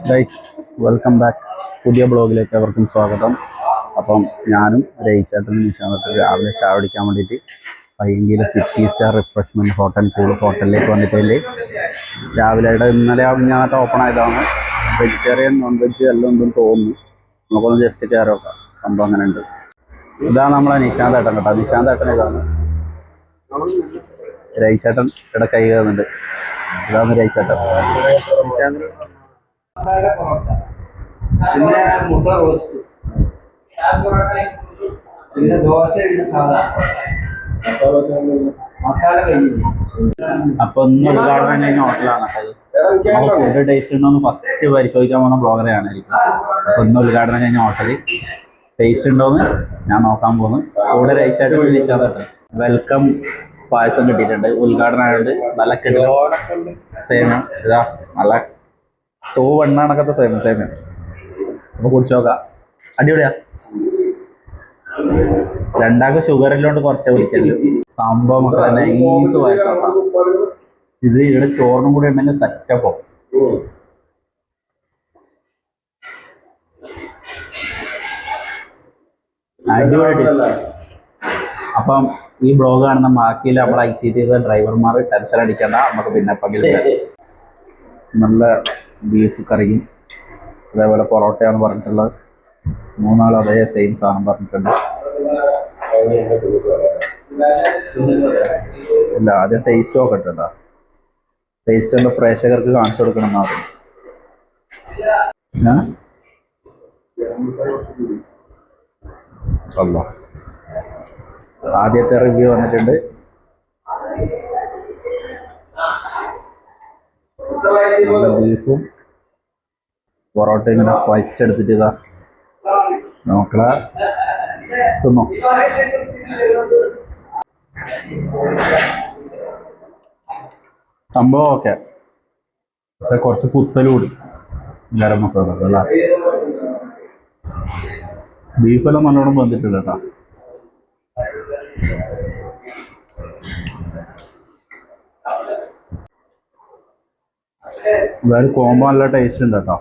Guys, welcome back. പുതിയ ബ്ലോഗിലേക്ക് അവർക്കും സ്വാഗതം. അപ്പം ഞാനും രയിച്ചേട്ടനും നിശാന്തട്ടും രാവിലെ ചായ കുടിക്കാൻ വേണ്ടിയിട്ട് പയ്യങ്കിയിലെ 50 സ്റ്റാർ റിഫ്രഷ്മെൻറ്റ് ഹോട്ടലിലേക്ക് വന്നിട്ടില്ലേ. രാവിലെ ഇന്നലെ ഞാനത്തെ ഓപ്പൺ ആയതാണ്. വെജിറ്റേറിയൻ നോൺ വെജ് എല്ലാം ഉണ്ടെന്ന് തോന്നുന്നു. നമുക്കൊന്ന് ജസ്റ്റ് കയറി നോക്കാം സംഭവം അങ്ങനെ ഉണ്ട്. ഇതാണ് നമ്മളെ നിശാന്തേട്ടൻ കേട്ടോ. നിശാന്തേട്ടൻ ഇതാണ്. രയിച്ചേട്ടൻ ഇവിടെ കൈ കയറുന്നുണ്ട്. ഇതാണ് രയിച്ചേട്ടൻ. മസാല പൊറോട്ട, പിന്നെ മുട്ട റോസ്റ്റ്, പിന്നെ ദോശ സാധാ മസാല കഞ്ഞി. അപ്പൊ ഇന്ന് ഉദ്ഘാടനം കഴിഞ്ഞ ഹോട്ടലാണ് ഫുഡ് ടേസ്റ്റ് ഉണ്ടോന്ന് ഫസ്റ്റ് പരിശോധിക്കാൻ പോകുന്ന ബ്ലോഗറെയാണ്. അപ്പൊ ഇന്ന് ഉദ്ഘാടനം കഴിഞ്ഞ ഹോട്ടല് ടേസ്റ്റ് ഉണ്ടോന്ന് ഞാൻ നോക്കാൻ പോകുന്നു. കൂടെ രജിസ്ട്രേഷൻ വിളിച്ചാൽ വെൽക്കം പായസം കിട്ടിയിട്ടുണ്ട്. ഉദ്ഘാടനം ആയതുകൊണ്ട് നല്ല കിട്ടില്ല സേമിയം. ഇതാ നല്ല എണ്ണക്കത്തെ സേമിയം. അപ്പൊ കുടിച്ചു നോക്കാം. അടിപൊളിയാ. രണ്ടാൾക്ക് ഷുഗർ ഇല്ലോണ്ട് കുറച്ചേ വിളിക്കല്ലോ. സംഭവം മക്കളെ നൈസ് പായസം. ഇത് ഇവിടെ ചോറിനും കൂടി ഉണ്ടെങ്കിൽ സെറ്റപ്പോ. അടിപൊളി ഡിഷ്. അപ്പം ഈ ബ്ലോഗ് കാണുന്ന ബാക്കിയിൽ നമ്മളെ ICT ഡ്രൈവർമാർ ടെൻഷൻ അടിക്കേണ്ട, നമുക്ക് പിന്നെ പങ്കില്ല. നല്ല ബീഫ് കറിയും അതേപോലെ പൊറോട്ടയാന്ന് പറഞ്ഞിട്ടുള്ളത്. മൂന്നാളും അതേ സെയിം സാധനം പറഞ്ഞിട്ടുണ്ട്. ഇല്ല, ആദ്യം ടേസ്റ്റ് നോക്കട്ടോ. ടേസ്റ്റ് ഒന്ന് പ്രേക്ഷകർക്ക് കാണിച്ചു കൊടുക്കണം എന്നാണ്. ആദ്യത്തെ റിവ്യൂ വന്നിട്ടുണ്ട്. നല്ല ബീഫും പൊറോട്ട ഇങ്ങനെ കുഴച്ചെടുത്തിട്ട് ഇതാ നോക്കളെ തിന്നോ. സംഭവം ഓക്കെ, പക്ഷെ കുറച്ച് കുത്തലൂടി ഗരം മസാല അല്ല. ബീഫെല്ലാം നല്ലോണം വന്നിട്ടുണ്ട് കേട്ടോ. വേറെ കോമ്പോ നല്ല ടേസ്റ്റ് ഉണ്ട് കേട്ടോ.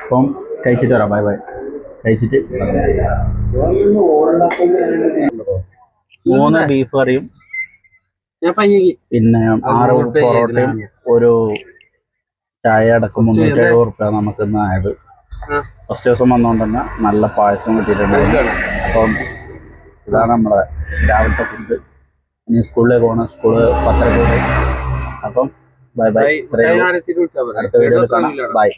അപ്പം കഴിച്ചിട്ട് വരാം. Bye bye. കഴിച്ചിട്ട് 3 ബീഫ് കറിയും പിന്നെ 6 പൊറോട്ടയും ഒരു ചായ അടക്കം 370 നമുക്ക് ഇന്ന് ആയത്. ഫസ്റ്റ് ദിവസം വന്നുകൊണ്ട് തന്നെ നല്ല പായസം കിട്ടിയിട്ടുണ്ടായിരുന്നു. അപ്പം ഇതാണ് നമ്മളെ രാവിലത്തെ ഫുഡ്. ഇനി സ്കൂളിലേക്ക് പോകണം. സ്കൂള് 10:30. അപ്പം ബൈ ബൈ. അടുത്ത വീഡിയോയിൽ കാണാം. ബൈ.